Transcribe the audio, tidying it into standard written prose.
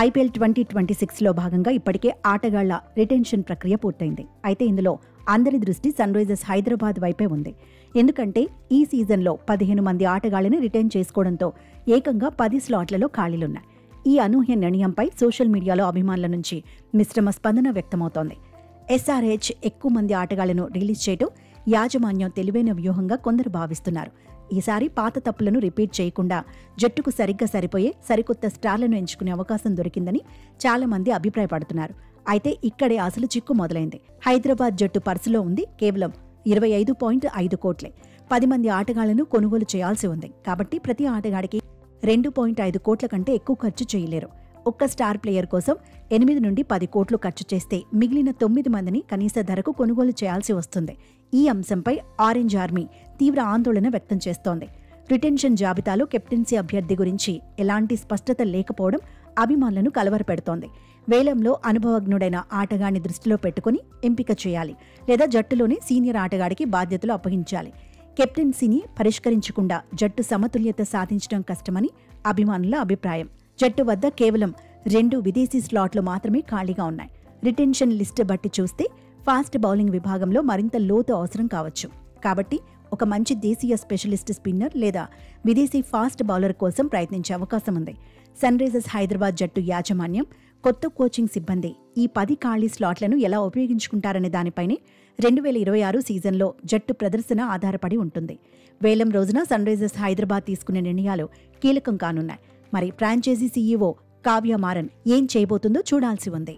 IPL 2026లో భాగంగా ఇప్పటికే ఆటగాళ్ల రిటెన్షన్ ప్రక్రియ పూర్తయింది. అయితే ఇందులో అందరి దృష్టి సన్ రైజర్స్ హైదరాబాద్ వైపే ఉంది. ఎందుకంటే ఈ సీజన్లో 15 మంది ఆటగాళ్లను రిటైన్ చేసుకోవడంతో ఏకంగా 10 స్లాట్లలో ఖాళీలున్నాయి. ఈ అనూహ్య నిర్ణయంపై సోషల్ మీడియాలో అభిమానుల నుంచి మిశ్రమ స్పందన వ్యక్తమవుతోంది. ఎస్ఆర్హెచ్ ఎక్కువ మంది ఆటగాళ్లను రిలీజ్ చేయడం యాజమాన్యం తెలివైన వ్యూహంగా కొందరు భావిస్తున్నారు. ఈసారి పాత తప్పులను రిపీట్ చేయకుండా జట్టుకు సరిగ్గా సరిపోయే సరికొత్త స్టార్లను ఎంచుకునే అవకాశం దొరికిందని చాలా మంది అభిప్రాయపడుతున్నారు. అయితే ఇక్కడే అసలు చిక్కు మొదలైంది. హైదరాబాద్ జట్టు పర్సులో ఉంది కేవలం 25.5 కోట్లే. 10 మంది ఆటగాళ్లను కొనుగోలు చేయాల్సి ఉంది. కాబట్టి ప్రతి ఆటగాడికి 2.5 కోట్ల కంటే ఎక్కువ ఖర్చు చేయలేరు. ఒక్క స్టార్ ప్లేయర్ కోసం 8 నుండి 10 కోట్లు ఖర్చు చేస్తే మిగిలిన 9 మందిని కనీస ధరకు కొనుగోలు చేయాల్సి వస్తుంది. ఈ అంశంపై ఆరెంజ్ ఆర్మీ తీవ్ర ఆందోళన వ్యక్తం చేస్తోంది. రిటెన్షన్ జాబితాలో కెప్టెన్సీ అభ్యర్థి గురించి ఎలాంటి స్పష్టత లేకపోవడం అభిమానులను కలవరపెడుతోంది. వేలంలో అనుభవజ్ఞుడైన ఆటగాడిని దృష్టిలో పెట్టుకుని ఎంపిక చేయాలి, లేదా జట్టులోని సీనియర్ ఆటగాడికి బాధ్యతలు అప్పగించాలి. కెప్టెన్సీని పరిష్కరించకుండా జట్టు సమతుల్యత సాధించడం కష్టమని అభిమానుల అభిప్రాయం. జట్టు వద్ద కేవలం 2 విదేశీ స్లాట్లు మాత్రమే ఖాళీగా ఉన్నాయి. రిటెన్షన్ లిస్టు బట్టి చూస్తే ఫాస్ట్ బౌలింగ్ విభాగంలో మరింత లోతు అవసరం కావచ్చు. కాబట్టి ఒక మంచి దేశీయ స్పెషలిస్ట్ స్పిన్నర్ లేదా విదేశీ ఫాస్ట్ బౌలర్ కోసం ప్రయత్నించే అవకాశం ఉంది. సన్ రైజర్స్ హైదరాబాద్ జట్టు యాజమాన్యం, కొత్త కోచింగ్ సిబ్బంది ఈ 10 ఖాళీ స్లాట్లను ఎలా ఉపయోగించుకుంటారనే దానిపైనే 2026 సీజన్లో జట్టు ప్రదర్శన ఆధారపడి ఉంటుంది. వేలం రోజున సన్ రైజర్స్ హైదరాబాద్ తీసుకునే నిర్ణయాలు కీలకం కానున్నాయి. మరి ఫ్రాంచైజీ సీఈఓ కావ్య మారన్ ఏం చేయబోతుందో చూడాల్సి ఉంది.